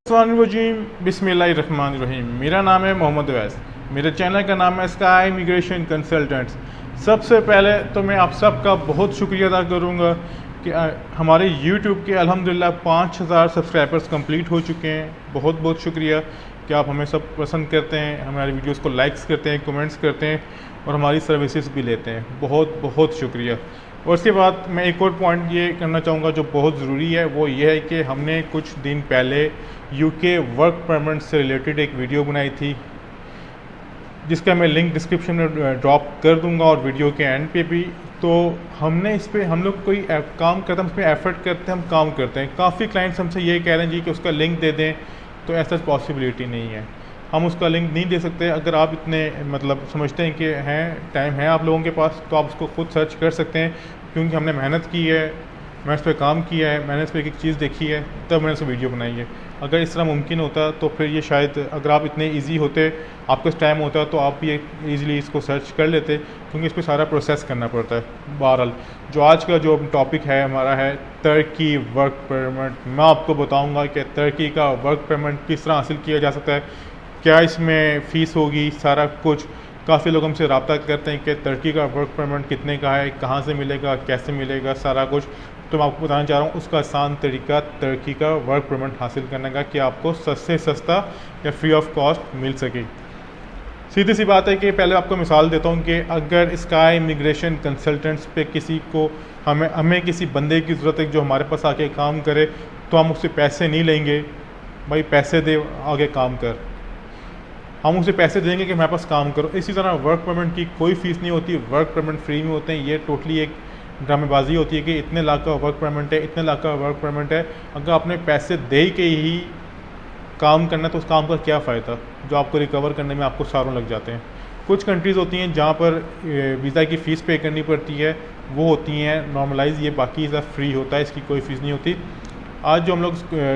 बिस्मिल्लाहिर्रहमानिर्रहीम। मेरा नाम है मोहम्मद अवैस। मेरे चैनल का नाम है स्काई इमिग्रेशन कंसल्टेंट्स। सबसे पहले तो मैं आप सबका बहुत शुक्रिया अदा करूँगा कि हमारे YouTube के अल्हम्दुलिल्लाह 5000 सब्सक्राइबर्स कंप्लीट हो चुके हैं। बहुत बहुत शुक्रिया कि आप हमें सब पसंद करते हैं, हमारी वीडियोस को लाइक्स करते हैं, कमेंट्स करते हैं और हमारी सर्विसेज भी लेते हैं। बहुत बहुत शुक्रिया। और उसके बाद मैं एक और पॉइंट ये करना चाहूँगा जो बहुत ज़रूरी है, वो ये है कि हमने कुछ दिन पहले यूके वर्क परमिट से रिलेटेड एक वीडियो बनाई थी, जिसका मैं लिंक डिस्क्रिप्शन में ड्रॉप कर दूंगा और वीडियो के एंड पे भी। तो हमने इस पर हम लोग कोई काम करते हैं, उसमें एफर्ट करते हैं, हम काम करते हैं। काफ़ी क्लाइंट्स हमसे ये कह रहे हैं जी कि उसका लिंक दे दें, तो ऐसा पॉसिबिलिटी नहीं है, हम उसका लिंक नहीं दे सकते। अगर आप इतने समझते हैं कि हैं टाइम है आप लोगों के पास, तो आप उसको खुद सर्च कर सकते हैं, क्योंकि हमने मेहनत की है, मैं इस पर काम किया है, मैंने इस पर एक चीज़ देखी है, तब मैंने इस वीडियो बनाई है। अगर इस तरह मुमकिन होता तो फिर ये शायद, अगर आप इतने इजी होते, आपके पास टाइम होता, तो आप ये इजीली इसको सर्च कर लेते, क्योंकि इस पर सारा प्रोसेस करना पड़ता है। बहरहाल जो आज का जो टॉपिक है हमारा है तुर्की वर्क परमिट। मैं आपको बताऊंगा कि तुर्की का वर्क परमिट किस तरह हासिल किया जा सकता है, क्या इसमें फ़ीस होगी, सारा कुछ। काफ़ी लोग हमसे रब्ता करते हैं कि तुर्की का वर्क परमिट कितने का है, कहाँ से मिलेगा, कैसे मिलेगा, सारा कुछ। तो मैं आपको बताना चाह रहा हूँ उसका आसान तरीका तुर्की का वर्क परमिट हासिल करने का, कि आपको सस्ते सस्ता या फ्री ऑफ कॉस्ट मिल सके। सीधी सी बात है कि पहले आपको मिसाल देता हूँ कि अगर स्काई इमिग्रेशन कंसल्टेंट्स पे किसी को हमें किसी बंदे की ज़रूरत है जो हमारे पास आके काम करे, तो हम उससे पैसे नहीं लेंगे, भाई पैसे दे आगे काम कर, हम उसे पैसे देंगे कि हमारे पास काम करो। इसी तरह वर्क परमिट की कोई फ़ीस नहीं होती, वर्क परमिट फ्री में होते हैं। ये टोटली एक ड्रामेबाजी होती है कि इतने लाख का वर्क परमिट है, इतने लाख का वर्क परमिट है। अगर आपने पैसे दे के ही काम करना, तो उस काम का क्या फ़ायदा जो आपको रिकवर करने में आपको सालों लग जाते हैं। कुछ कंट्रीज़ होती हैं जहाँ पर वीज़ा की फ़ीस पे करनी पड़ती है, वो होती हैं नॉर्मलाइज, ये बाकी सब फ्री होता है, इसकी कोई फ़ीस नहीं होती। आज जो हम लोग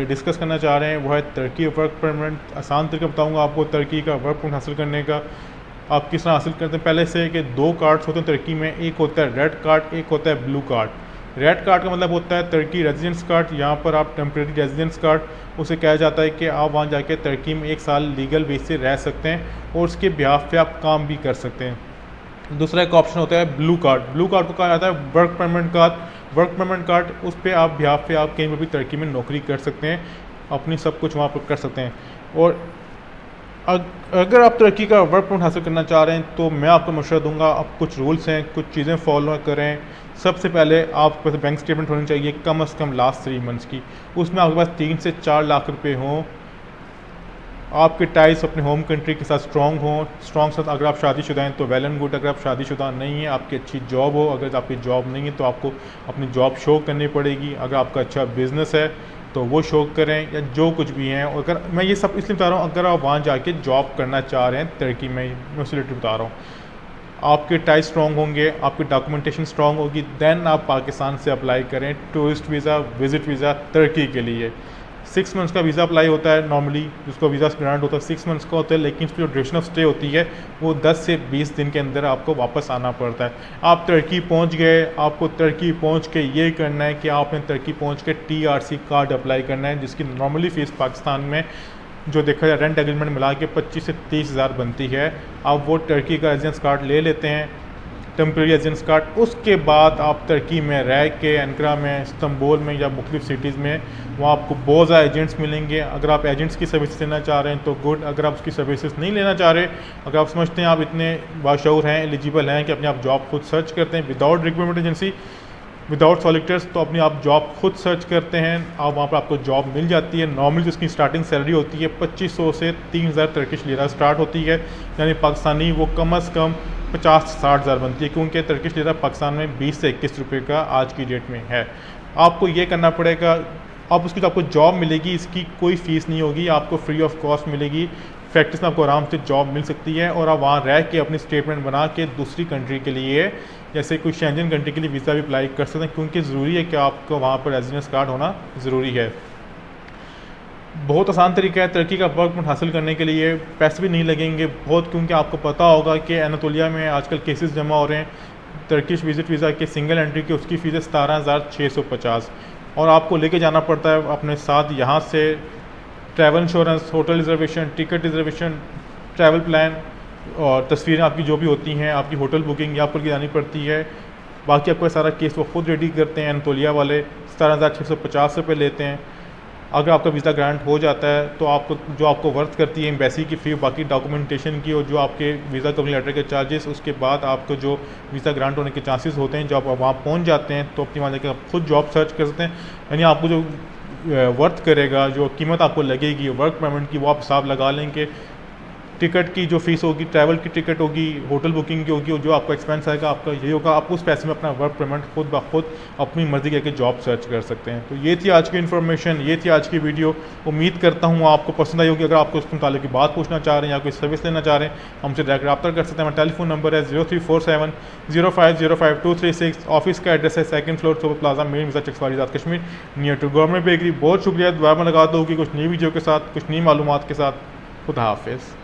डिस्कस करना चाह रहे हैं वो है तुर्की वर्क परमिट। आसान तरीका बताऊंगा आपको तुर्की का वर्क परमिट हासिल करने का। आप किस तरह हासिल करते हैं, पहले से कि 2 कार्ड्स होते हैं तुर्की में, एक होता है रेड कार्ड, एक होता है ब्लू कार्ड। रेड कार्ड का मतलब होता है तुर्की रेजिडेंस कार्ड, यहाँ पर आप टेम्प्रेरी रेजिडेंस कार्ड, उसे कहा जाता है कि आप वहाँ जाके तुर्की में 1 साल लीगल बेस से रह सकते हैं और उसके बिहाफ पे आप काम भी कर सकते हैं। दूसरा एक ऑप्शन होता है ब्लू कार्ड। ब्लू कार्ड को कहा जाता है work permit card. Work permit card, उस पर आप बिहाफ पे आप कहीं पर भी तुर्की में नौकरी कर सकते हैं, अपनी सब कुछ वहाँ पर कर सकते हैं। और अगर आप तुर्की का वर्क परमिट हासिल करना चाह रहे हैं, तो मैं आपको मशवरा दूंगा, आप कुछ रूल्स हैं, कुछ चीज़ें फॉलो करें। सबसे पहले आपके पास बैंक स्टेटमेंट होनी चाहिए कम से कम लास्ट 3 मंथ्स की, उसमें आपके पास 3 से 4 लाख रुपए हों। आपके टाइज अपने होम कंट्री के साथ स्ट्रॉन्ग हों। स्ट्रॉन्ग साथ, अगर आप शादीशुदा हैं तो वेल एंड गुड, अगर आप शादीशुदा नहीं हैं, आपकी अच्छी जॉब हो। अगर आपकी जॉब नहीं है तो आपको अपनी जॉब शो करनी पड़ेगी। अगर आपका अच्छा बिजनेस है तो वो शो करें, या जो कुछ भी हैं। अगर मैं ये सब इसलिए बता रहा हूँ, अगर आप वहाँ जाके जॉब करना चाह रहे हैं तुर्की में, मैं उस रिलेटेड बता रहा हूँ, आपके टाइज स्ट्रॉन्ग होंगे, आपकी डॉक्यूमेंटेशन स्ट्रॉन्ग होगी, देन आप पाकिस्तान से अप्लाई करें टूरिस्ट वीज़ा, विजिट वीज़ा तुर्की के लिए। 6 मंथ्स का वीज़ा अप्लाई होता है नॉर्मली, जिसको वीज़ा ग्रांट होता है 6 मंथ्स का होता है, लेकिन उसकी जो ड्यूरेशन ऑफ स्टे होती है वो 10 से 20 दिन के अंदर आपको वापस आना पड़ता है। आप तुर्की पहुंच गए, आपको तुर्की पहुंच के ये करना है कि आपने तुर्की पहुंच के TRC कार्ड अप्लाई करना है, जिसकी नॉर्मली फ़ीस पाकिस्तान में जो देखा जाए रेंट एग्रीमेंट मिला के 25 से 30 हज़ार बनती है। आप वो तुर्की का रेजिडेंस कार्ड ले लेते हैं, टेम्प्रेरी रेजिडेंस कार्ड। उसके बाद आप तुर्की में रह के एंकारा में, इस्तांबुल में या मुख्तलिफ सिटीज़ में, वहाँ आपको बहुत ज़्यादा एजेंट्स मिलेंगे। अगर आप एजेंट्स की सर्विस लेना चाह रहे हैं तो गुड, अगर आप उसकी सर्विसेज नहीं लेना चाह रहे, अगर आप समझते हैं आप इतने बाशऊर हैं, एलिजिबल हैं कि अपने आप जॉब खुद सर्च करते हैं विदाउट रिक्रूटमेंट एजेंसी, विदाउट सॉलिटर्स, तो अपनी आप जॉब खुद सर्च करते हैं, आप वहाँ पर आपको जॉब मिल जाती है। नॉर्मली जिसकी स्टार्टिंग सैलरी होती है 2500 से 3000 तुर्किश लीरा स्टार्ट होती है, यानी पाकिस्तानी वो कम से कम 50 से 60 हज़ार बनती है, क्योंकि तुर्किश लीरा पाकिस्तान में 20 से 21 रुपये का आज की डेट में है। आपको ये करना पड़ेगा, अब उसकी तो आपको जॉब मिलेगी, इसकी कोई फ़ीस नहीं होगी, आपको फ्री ऑफ कॉस्ट मिलेगी। फैक्ट्रीज में आपको आराम से जॉब मिल सकती है और आप वहाँ रह के अपनी स्टेटमेंट बना के दूसरी कंट्री के लिए, जैसे कोई शेंजन कंट्री के लिए वीज़ा भी अप्लाई कर सकते हैं, क्योंकि ज़रूरी है कि आपको वहाँ पर रेजिडेंस कार्ड होना ज़रूरी है। बहुत आसान तरीका है तुर्की का वर्क परमिट हासिल करने के लिए, पैसे भी नहीं लगेंगे बहुत, क्योंकि आपको पता होगा कि एनातोलिया में आजकल केसेस जमा हो रहे हैं तुर्किश विजिट वीज़ा के सिंगल एंट्री की। उसकी फ़ीस है 17,650 और आपको लेके जाना पड़ता है अपने साथ यहाँ से travel insurance, hotel reservation, ticket reservation, travel plan और तस्वीरें आपकी जो भी होती हैं, आपकी होटल बुकिंग या आपको जानी पड़ती है। बाकी आपका सारा केस वो खुद रेडी करते हैं। एनतोलिया वाले 17,650 रुपये लेते हैं। अगर आपका वीज़ा ग्रांट हो जाता है तो आपको वर्थ करती है एम्बेसी की फ़ी, बाकी डॉक्यूमेंटेशन की और जो आपके वीज़ा कवरिंग लेटर के चार्जेस, उसके बाद आपको जो वीज़ा ग्रांट होने के चांसेस होते हैं। जब आप वहाँ पहुँच जाते हैं तो अपनी वहाँ जाकर आप खुद जॉब सर्च कर सकते हैं। यानी आपको जो वर्थ करेगा, जो कीमत आपको लगेगी वर्क परमिट की, वो आप हिसाब लगा लेंगे। टिकट की जो फ़ीस होगी, ट्रैवल की टिकट होगी, होटल बुकिंग की होगी, जो आपका एक्सपेंस आएगा आपका यही होगा। आप उस पैसे में अपना वर्क परमिट खुद ब खुद अपनी मर्ज़ी करके जॉब सर्च कर सकते हैं। तो ये थी आज की इन्फॉर्मेशन, ये थी आज की वीडियो। उम्मीद करता हूँ आपको पसंद आई होगी। अगर आपको उसके मुताबिक की बात पूछना चाह रहे हैं या कोई सर्विस लेना चाह रहे हैं, हमसे डायरेक्ट रब्ता कर सकते हैं। हमारा टेलीफोन नंबर है 0347 0505 236। ऑफिस का एड्रेस है 2nd floor super plaza, main विज़ा Chakwali Azad Kashmir, near to government bakery. बहुत शुक्रिया। दुआ में लगा दो कि कुछ नई वीडियो के साथ, कुछ नई मालूमात के साथ। खुदा हाफिज़।